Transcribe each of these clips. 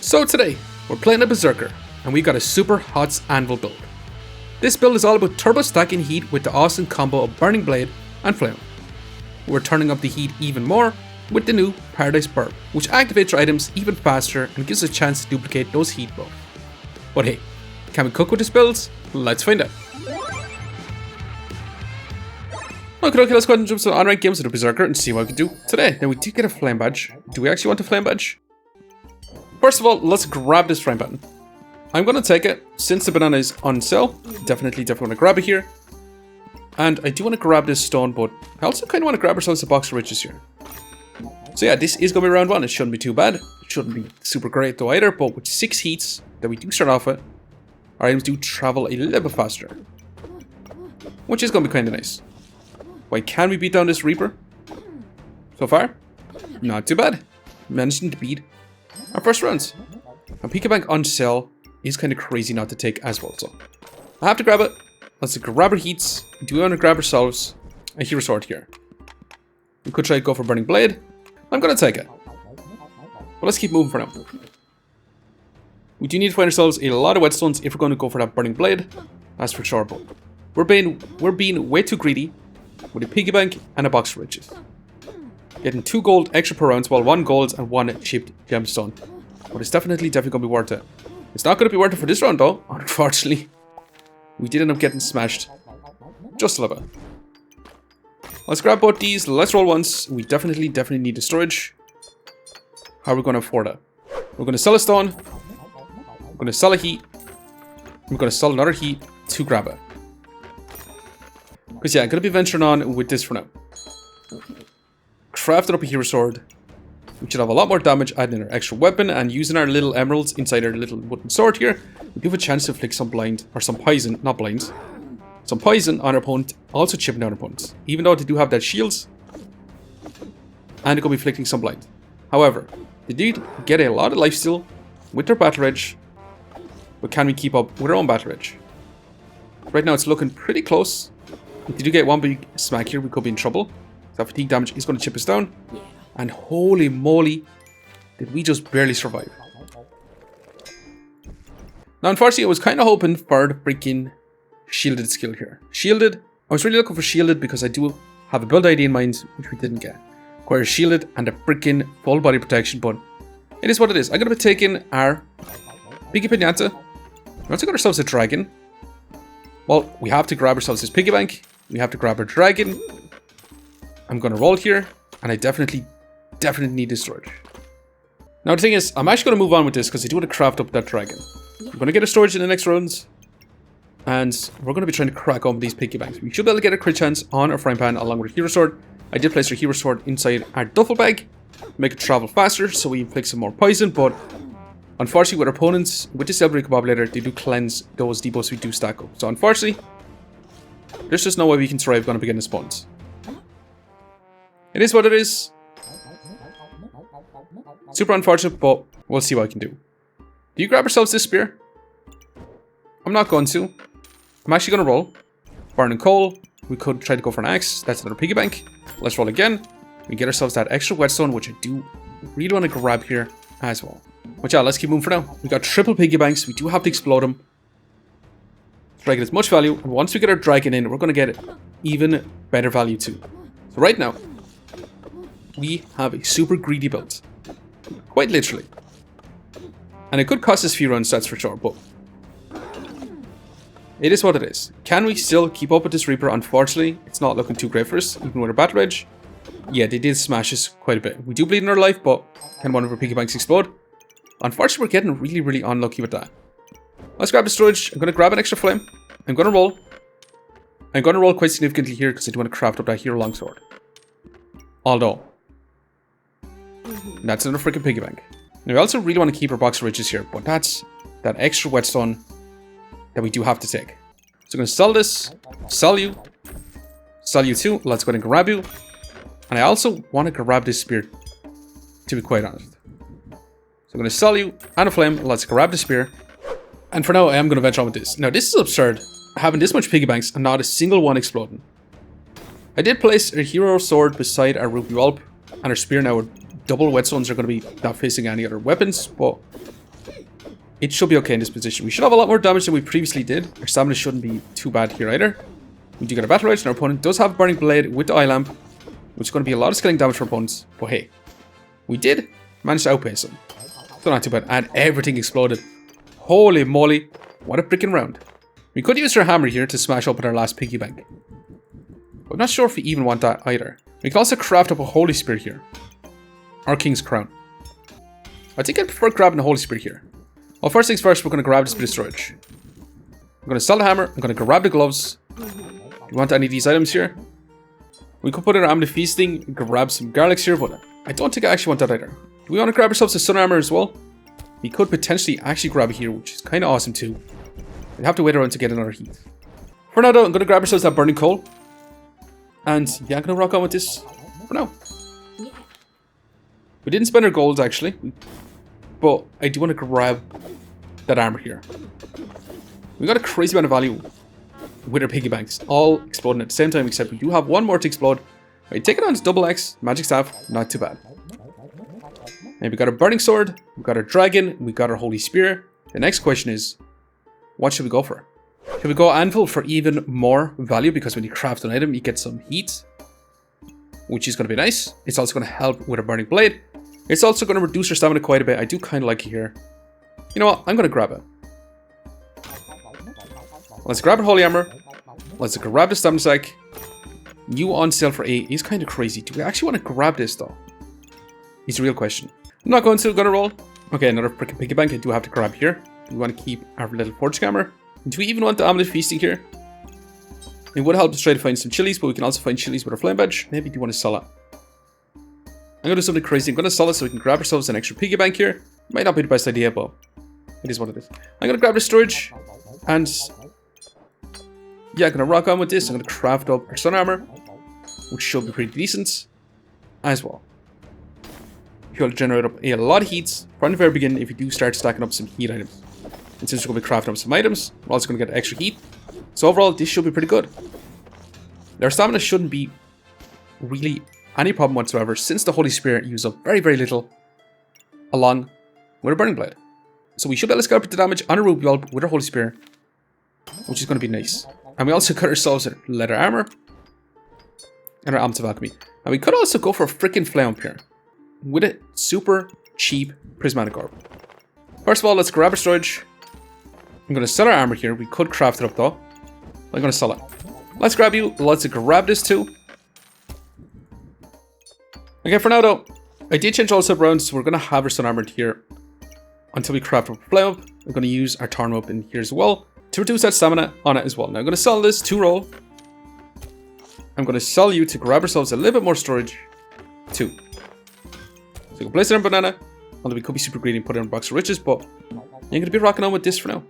So today, we're playing a Berserker, and we got a super hot Anvil build. This build is all about turbo stacking heat with the awesome combo of Burning Blade and Flame. We're turning up the heat even more with the new Paradise Birb, which activates our items even faster and gives us a chance to duplicate those heat buffs. But hey, can we cook with this build? Let's find out. Okay, let's go ahead and jump to unranked games with the Berserker and see what we can do today. Now we did get a flame badge. Do we actually want a flame badge? First of all, let's grab this frame button. I'm going to take it since the banana is on sale. Definitely want to grab it here. And I do want to grab this stone, but I also kind of want to grab ourselves a box of riches here. So yeah, this is going to be round one. It shouldn't be too bad. It shouldn't be super great though either, but with 6 heats that we do start off with, our items do travel a little bit faster, which is going to be kind of nice. Why can we beat down this Reaper? So far, not too bad. Managing to beat our first rounds. And Piggy Bank on sale is kind of crazy not to take as well, so I have to grab it. Let's grab our heats. Do we want to grab ourselves a hero sword here? We could try to go for Burning Blade. I'm going to take it. But let's keep moving for now. We do need to find ourselves a lot of whetstones if we're going to go for that Burning Blade. That's for sure, but we're being way too greedy with a Piggy Bank and a box of riches. Getting 2 gold extra per round, while 1 gold and 1 chipped gemstone. But it's definitely going to be worth it. It's not going to be worth it for this round though, unfortunately. We did end up getting smashed just a little bit. Let's grab both these. Let's roll once. We definitely need the storage. How are we going to afford it? We're going to sell a stone. We're going to sell a heat. We're going to sell another heat to grab it. Because yeah, I'm going to be venturing on with this for now. Crafted up a hero sword. We should have a lot more damage, adding our extra weapon, and using our little emeralds inside our little wooden sword here, we give a chance to inflict some blind, or some poison, not blind, some poison on our opponent, also chipping down our opponents. Even though they do have that shields, and they're going to be inflicting some blind. However, they did get a lot of lifesteal with their battle rage, but can we keep up with our own battle rage? Right now it's looking pretty close. If they do get one big smack here, we could be in trouble. That fatigue damage is going to chip us down. And holy moly, did we just barely survive. Now, unfortunately, I was kind of hoping for the freaking shielded skill here. Shielded, I was really looking for shielded because I do have a build idea in mind, which we didn't get. Requires shielded and a freaking full body protection, but it is what it is. I'm going to be taking our Piggy Pinata. We also got ourselves a dragon. Well, we have to grab ourselves this Piggy Bank. We have to grab our dragon. I'm going to roll here, and I definitely need this storage. Now the thing is, I'm actually going to move on with this because I do want to craft up that dragon. I'm going to get a storage in the next rounds, and we're going to be trying to crack open these Piggy Banks. We should be able to get a crit chance on our frying pan along with a hero sword. I did place our hero sword inside our duffel bag, make it travel faster so we inflict some more poison, but unfortunately with our opponents, with this Elbury Kebab later, they do cleanse those debuffs we do stack up. So unfortunately, there's just no way we can survive going to be getting spawns. It is what it is. Super unfortunate, but we'll see what I can do. Do you grab ourselves this spear? I'm not going to. I'm actually going to roll. Burning coal. We could try to go for an axe. That's another Piggy Bank. Let's roll again. We get ourselves that extra whetstone, which I do really want to grab here as well. But yeah, let's keep moving for now. We got triple Piggy Banks. We do have to explode them. Try to get as much value. And once we get our dragon in, we're going to get even better value too. So right now, we have a super greedy build. Quite literally. And it could cost us a few runs, that's for sure, but it is what it is. Can we still keep up with this Reaper? Unfortunately, it's not looking too great for us, even with our battle rage. Yeah, they did smash us quite a bit. We do bleed in our life, but can one of our Piggy Banks explode? Unfortunately, we're getting really unlucky with that. Let's grab the storage. I'm going to grab an extra flame. I'm going to roll. I'm going to roll quite significantly here because I do want to craft up that hero longsword. Although, that's another freaking Piggy Bank. Now, we also really want to keep our box of riches here, but that's that extra whetstone that we do have to take. So I'm going to sell this, sell you too. Let's go ahead and grab you. And I also want to grab this spear, to be quite honest. So I'm going to sell you and a flame. Let's grab the spear. And for now, I am going to venture on with this. Now, this is absurd, having this much Piggy Banks and not a single one exploding. I did place a hero sword beside our Ruby Whelp and our spear now. Double whetstones are going to be not facing any other weapons, but it should be okay in this position. We should have a lot more damage than we previously did. Our stamina shouldn't be too bad here either. We do get a battle rage, and our opponent does have a burning blade with the eye lamp, which is going to be a lot of scaling damage for opponents. But hey, we did manage to outpace them. So not too bad. And everything exploded. Holy moly, what a freaking round. We could use our hammer here to smash open our last piggy bank. But I'm not sure if we even want that either. We can also craft up a holy spear here. Our king's crown. I think I prefer grabbing the holy spear here. Well, first things first, we're going to grab this bit of storage. I'm going to sell the hammer. I'm going to grab the gloves. Do you want any of these items here? We could put in our amulet feasting, grab some garlics here, but I don't think I actually want that either. Do we want to grab ourselves a sun armor as well? We could potentially actually grab it here, which is kind of awesome too. We have to wait around to get another heat. For now though, I'm going to grab ourselves that burning coal. And yeah, I'm going to rock on with this for now. We didn't spend our golds actually, but I do want to grab that armor here. We got a crazy amount of value with our piggy banks, all exploding at the same time, except we do have one more to explode. Right, take it on to double X, magic staff, not too bad. And we got our burning sword, we got our dragon, we got our holy spear. The next question is, what should we go for? Should we go anvil for even more value? Because when you craft an item, you get some heat, which is going to be nice. It's also going to help with a burning blade. It's also going to reduce our stamina quite a bit. I do kind of like it here. You know what? I'm going to grab it. Let's grab our holy armor. Let's grab the stamina sack. New on sale for 8 is kind of crazy. Do we actually want to grab this though? It's a real question. I'm not going to. Gonna roll. Okay, another freaking piggy bank I do have to grab here. We want to keep our little forge hammer. Do we even want the amulet feasting here? It would help us try to find some chilies, but we can also find chilies with our flame badge. Maybe do want to sell it. I'm going to do something crazy. I'm going to sell it so we can grab ourselves an extra piggy bank here. Might not be the best idea, but it is what it is. I'm going to grab the storage. And yeah, I'm going to rock on with this. I'm going to craft up our sun armor, which should be pretty decent as well. You'll generate up a lot of heats from the very beginning if you do start stacking up some heat items. And since we're going to be crafting up some items, we're also going to get extra heat. So overall, this should be pretty good. Our stamina shouldn't be really any problem whatsoever, since the holy spear uses up very, very little along with a burning blade. So we should be able to scalp the damage on a ruby bulb with our holy spear, which is going to be nice. And we also got ourselves a leather armor and our amulet of alchemy. And we could also go for a freaking flame up here with a super cheap prismatic orb. First of all, let's grab our storage. I'm going to sell our armor here. We could craft it up though. I'm going to sell it. Let's grab you. Let's grab this too. Okay, for now though, I did change all this up around, so we're going to have our sun armor here until we craft up a flame up. I'm going to use our torn up in here as well to reduce that stamina on it as well. Now I'm going to sell this to roll. I'm going to sell you to grab ourselves a little bit more storage too. So we can place it on banana. Although we could be super greedy and put it in a box of riches, but I'm going to be rocking on with this for now.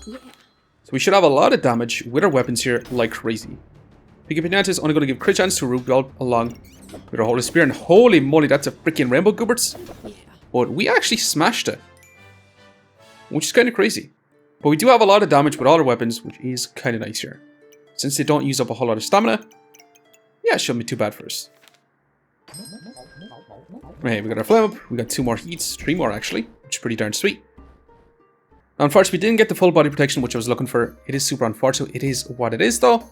So we should have a lot of damage with our weapons here like crazy. Piggy Pinata is only going to give crit chance to a ruby bulb along with our holy spear, and holy moly, that's a freaking rainbow goobers. But we actually smashed it, which is kind of crazy. But we do have a lot of damage with all our weapons, which is kind of nice here. Since they don't use up a whole lot of stamina, yeah, it shouldn't be too bad for us. Right, we got our flame up, we got 2 more heats, 3 more actually, which is pretty darn sweet. Now, unfortunately, we didn't get the full body protection, which I was looking for. It is super unfortunate. It is what it is, though.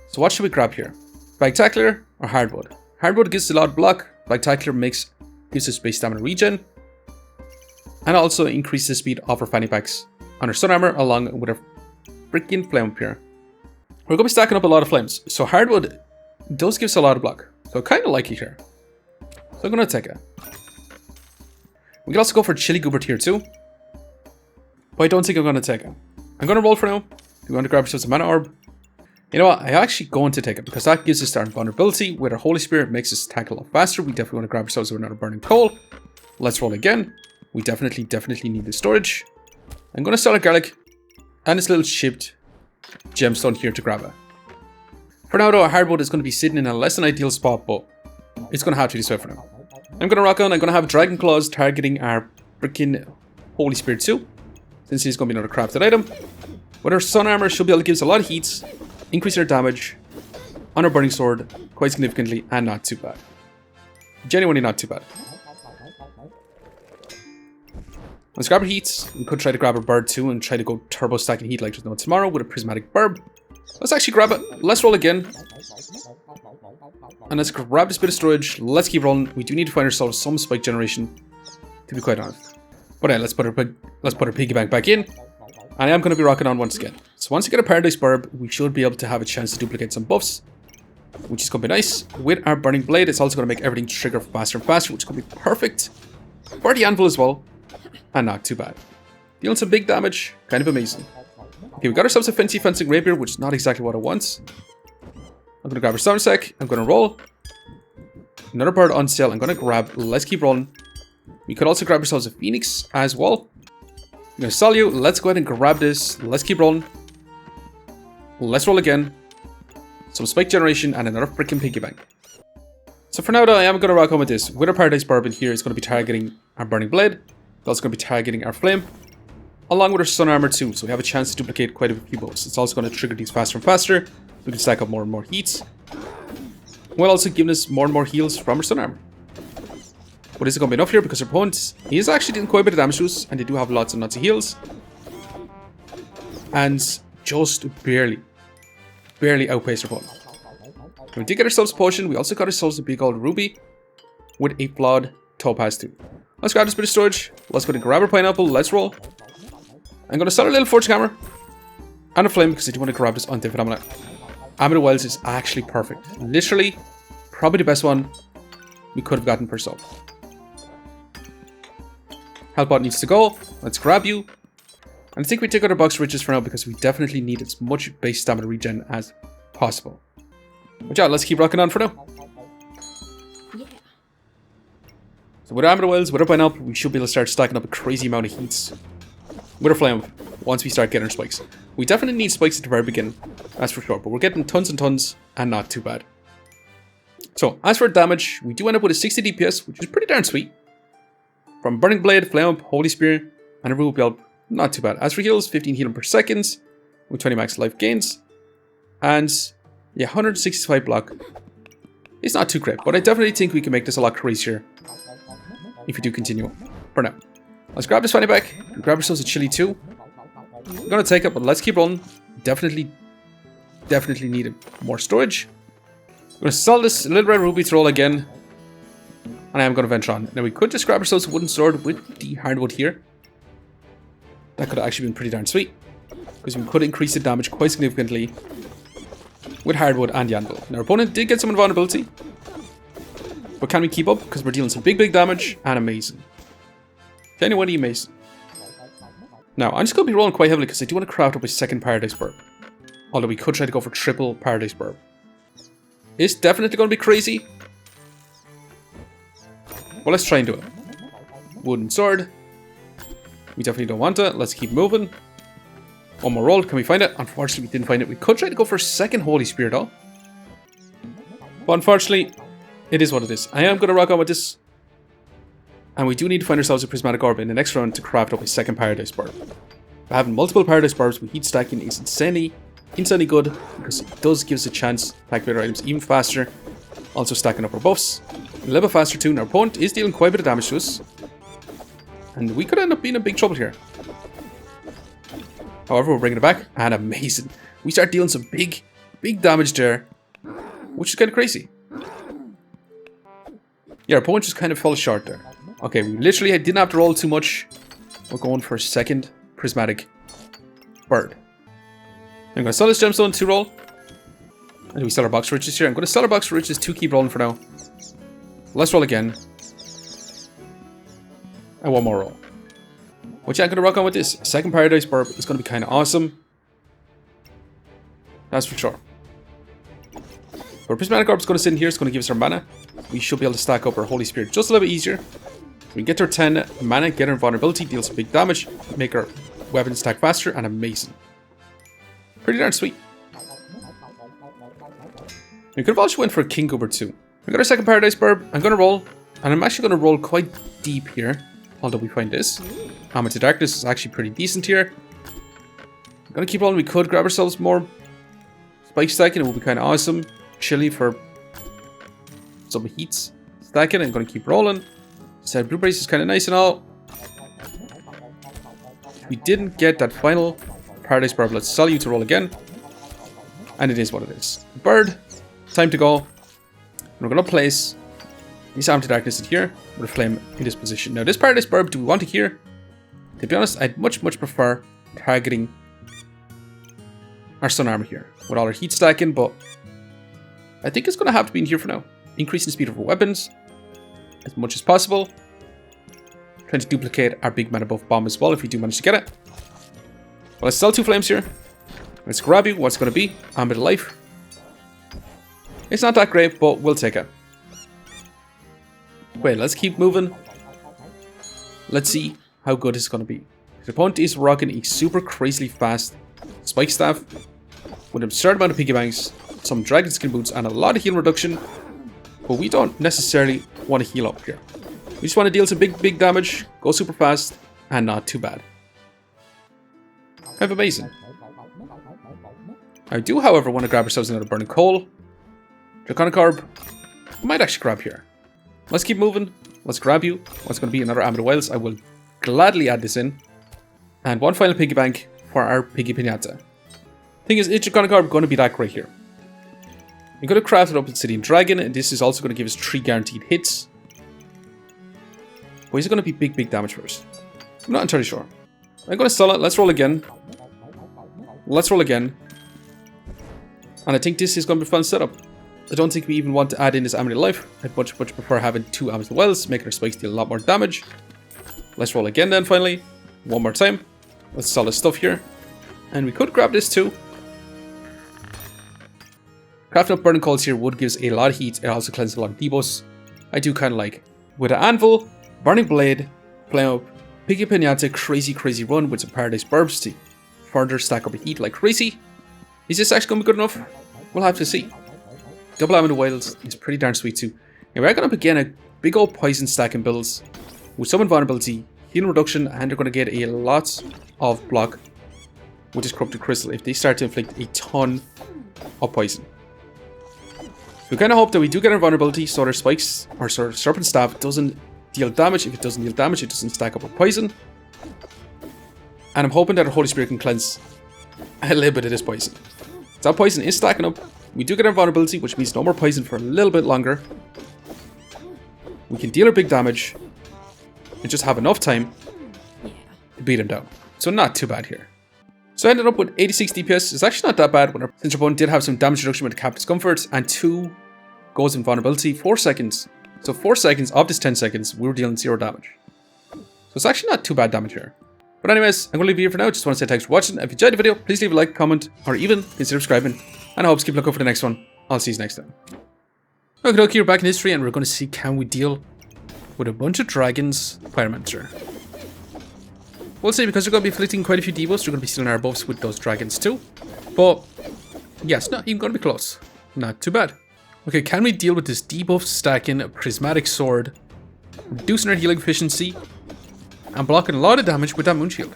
So what should we grab here? Spectacular or Hardwood? Hardwood gives a lot of block. Spectacular gives us base stamina regen. And also increases the speed of our fanny packs on our sun armor, along with our freaking flame up here. We're going to be stacking up a lot of flames. So Hardwood does give us a lot of block. So I kind of like it here. So I'm going to take it. We can also go for Chili Goober tier 2. But I don't think I'm going to take it. I'm going to roll for now. We want to grab ourselves a mana orb. You know what? I'm actually going to take it because that gives us our vulnerability. With our holy spear, it makes us tackle a lot faster. We definitely want to grab ourselves another burning coal. Let's roll again. We definitely need the storage. I'm going to sell a garlic and this little chipped gemstone here to grab it. For now though, Hardwood is going to be sitting in a less than ideal spot, but it's going to have to be this way for now. I'm going to rock on. I'm going to have Dragon Claws targeting our freaking holy spear too, since he's going to be another crafted item. With our sun armor, she'll be able to give us a lot of heats, increase our damage on our burning sword quite significantly, and not too bad. Genuinely not too bad. Let's grab our heats. We could try to grab our bird too and try to go turbo stacking heat like there's no tomorrow with a prismatic Birb. Let's actually grab it. Let's roll again. And let's grab this bit of storage. Let's keep rolling. We do need to find ourselves some spike generation, to be quite honest. But yeah, let's put our piggy bank back in. And I am going to be rocking on once again. So once you get a Paradise Birb, we should be able to have a chance to duplicate some buffs, which is going to be nice. With our Burning Blade, it's also going to make everything trigger faster and faster, which is going to be perfect for the Anvil as well. And not too bad. Dealing some big damage, kind of amazing. Okay, we got ourselves a fancy fencing rapier, which is not exactly what I want. I'm going to grab our sound sec. I'm going to roll. Another bird on sale. I'm going to grab. Let's keep rolling. We could also grab ourselves a phoenix as well. I'm going to sell you. Let's go ahead and grab this. Let's keep rolling. Let's roll again. Some spike generation and another freaking piggy bank. So for now though, I am going to rock on with this. With our Paradise Birb in here, it's going to be targeting our Burning Blade. It's also going to be targeting our Flame, along with our Sun Armor too, so we have a chance to duplicate quite a few buffs. It's also going to trigger these faster and faster. We can stack up more and more heats, while also giving us more and more heals from our Sun Armor. But is it going to be enough here? Because our opponent, he is actually doing quite a bit of damage to us, and they do have lots and lots of heals. And just barely outpaced our opponent. We did get ourselves a potion. We also got ourselves a big old ruby with a flawed topaz too. Let's grab this bit of storage. Let's go to grab our pineapple. Let's roll. I'm going to start a little forge hammer and a flame because I do want to grab this anti-phenomena. Amber Wells is actually perfect. Literally, probably the best one we could have gotten for sub. Helpbot needs to go. Let's grab you. And I think we take out our box riches for now because we definitely need as much base stamina regen as possible. But yeah, let's keep rocking on for now. So with our Amber Wells, with our pineapple, we should be able to start stacking up a crazy amount of heats with our flame once we start getting our spikes. We definitely need spikes at the very beginning, that's for sure, but we're getting tons and tons and not too bad. So as for damage, we do end up with a 60 DPS, which is pretty darn sweet. From Burning Blade, Flame Up, Holy Spear, and a Ruby Help, not too bad. As for heals, 15 healing per second, with 20 max life gains, and yeah, 165 block. It's not too great, but I definitely think we can make this a lot crazier if we do continue for now. Let's grab this fanny back. Grab ourselves a chili too. We're gonna take it, but let's keep rolling. Definitely need more storage. I'm gonna sell this little red ruby to roll again, and I am gonna venture on. Now we could just grab ourselves a wooden sword with the hardwood here. That could have actually been pretty darn sweet, because we could increase the damage quite significantly with hardwood and the anvil. Now our opponent did get some invulnerability, but can we keep up? Because we're dealing some big damage and amazing. Genuinely amazing. Now, I'm just going to be rolling quite heavily because I do want to craft up a second Paradise Birb. Although we could try to go for triple Paradise Birb. It's definitely going to be crazy. Well, let's try and do it. Wooden sword. We definitely don't want it. Let's keep moving. One more roll. Can we find it? Unfortunately, we didn't find it. We could try to go for a second Holy Spear, though. But unfortunately, it is what it is. I am going to rock on with this. And we do need to find ourselves a Prismatic Orb in the next round to craft up a second Paradise Birb. Having multiple Paradise Birbs with heat stacking is insanely good, because it does give us a chance to activate our items even faster. Also stacking up our buffs a little bit faster too. And our opponent is dealing quite a bit of damage to us. And we could end up being in big trouble here. However, we're bringing it back, and amazing. We start dealing some big damage there, which is kind of crazy. Yeah, our opponent just kind of fell short there. Okay, we literally didn't have to roll too much. We're going for a second Prismatic Bird. I'm going to sell this gemstone to roll. And we sell our box for riches here. I'm going to sell our box for riches to keep rolling for now. Let's roll again. And one more roll. Which I'm going to rock on with this. Second Paradise Birb is going to be kind of awesome. That's for sure. Our Prismatic Orb is going to sit in here. It's going to give us our mana. We should be able to stack up our Holy Spear just a little bit easier. We can get to our 10 mana, get our invulnerability, deal some big damage, make our weapons stack faster, and amazing. Pretty darn sweet. We could have also went for a King Goober too. We got our second Paradise Birb. I'm going to roll, and I'm actually going to roll quite deep here. Although we find this. Hammer to Darkness is actually pretty decent here. I'm going to keep rolling. We could grab ourselves more spike stacking. It would be kind of awesome. Chilly for some heats. Stacking. I'm going to keep rolling. Said Blue Brace is kind of nice and all. We didn't get that final Paradise Birb. Let's tell you to roll again. And it is what it is. Bird, time to go. We're going to place this Arm to Darkness in here with a flame in this position. Now, this Paradise Birb, do we want it here? To be honest, I'd much prefer targeting our Sun Armor here with all our heat stacking, but I think it's going to have to be in here for now. Increasing the speed of our weapons as much as possible. Trying to duplicate our big mana buff bomb as well if we do manage to get it. Well, let's sell 2 flames here. Let's grab you. What's going to be? Ambit of Life. It's not that great, but we'll take it. Wait, let's keep moving. Let's see how good it's going to be. The opponent is rocking a super crazily fast Spike Staff with an absurd amount of piggy banks, some Dragon Skin Boots, and a lot of heal reduction. But we don't necessarily want to heal up here. We just want to deal some big damage, go super fast, and not too bad. Kind of amazing. I do, however, want to grab ourselves another Burning Coal. Draconic Orb. We might actually grab here. Let's keep moving. Let's grab you. What's going to be another Amulet of Wilds. I will gladly add this in. And one final piggy bank for our Piggy Pinata. Thing is Draconic Orb going to be that great here? I'm going to craft it up with Obsidian Dragon, and this is also going to give us 3 guaranteed hits. But is it going to be big damage for us? I'm not entirely sure. I'm going to sell it. Let's roll again. Let's roll again. And I think this is going to be a fun setup. I don't think we even want to add in this Amulet of Life. I'd much prefer having 2 Amulet of Wells, making our spikes deal a lot more damage. Let's roll again then, finally. One more time. Let's sell this stuff here. And we could grab this too. Crafting up Burning Coals here would give us a lot of heat. It also cleanses a lot of debuffs. I do kind of like. With an Anvil, Burning Blade, Flame Up, Piggy Pinata, crazy run with some Paradise Birbs to further stack up heat like crazy. Is this actually going to be good enough? We'll have to see. Double Amulet of Wilds is pretty darn sweet too. And we're going to begin a big old poison stacking builds with some invulnerability, healing reduction, and they're going to get a lot of block with this Corrupted Crystal if they start to inflict a ton of poison. So we kind of hope that we do get our vulnerability so their spikes or Serpent Staff doesn't deal damage. If it doesn't deal damage, it doesn't stack up with poison. And I'm hoping that our Holy Spirit can cleanse a little bit of this poison. So that poison is stacking up. We do get our vulnerability, which means no more poison for a little bit longer. We can deal our big damage and just have enough time to beat him down. So not too bad here. So I ended up with 86 DPS. It's actually not that bad since our opponent did have some damage reduction with the Captain's Comfort and 2 goes in vulnerability, 4 seconds. So 4 seconds of this 10 seconds, we were dealing 0 damage. So it's actually not too bad damage here. But anyways, I'm going to leave it here for now. Just want to say thanks for watching. If you enjoyed the video, please leave a like, comment, or even consider subscribing. And I hope to keep looking for the next one. I'll see you next time. Okay, we're back in history and we're going to see can we deal with a bunch of dragons, Pyromancer. We'll see, because we're going to be inflicting quite a few debuffs. We're going to be stealing our buffs with those dragons too. But yes, not even going to be close. Not too bad. Okay, can we deal with this debuff stacking prismatic sword, reducing our healing efficiency, and blocking a lot of damage with that moon shield?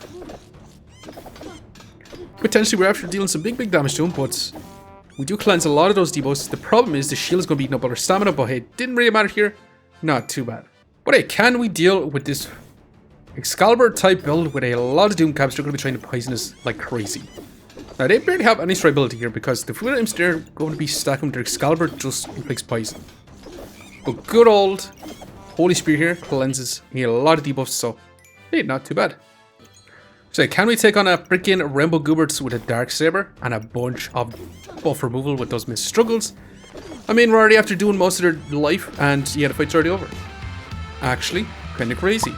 Potentially we're after dealing some big damage to him, but we do cleanse a lot of those debuffs. The problem is the shield is going to be eating up all our stamina, but hey, didn't really matter here. Not too bad. But hey, can we deal with this Excalibur type build with a lot of Doom Caps? They're going to be trying to poison us like crazy. Now they barely have any strikeability here because the Fluid Imps they're going to be stacking with their Excalibur just inflicts poison. But good old Holy Spear here cleanses a lot of debuffs, so hey, not too bad. So can we take on a freaking Rainbow Gooberts with a Dark Saber and a bunch of buff removal with those missed struggles? I mean, we're already after doing most of their life and yeah, the fight's already over. Actually, kinda crazy.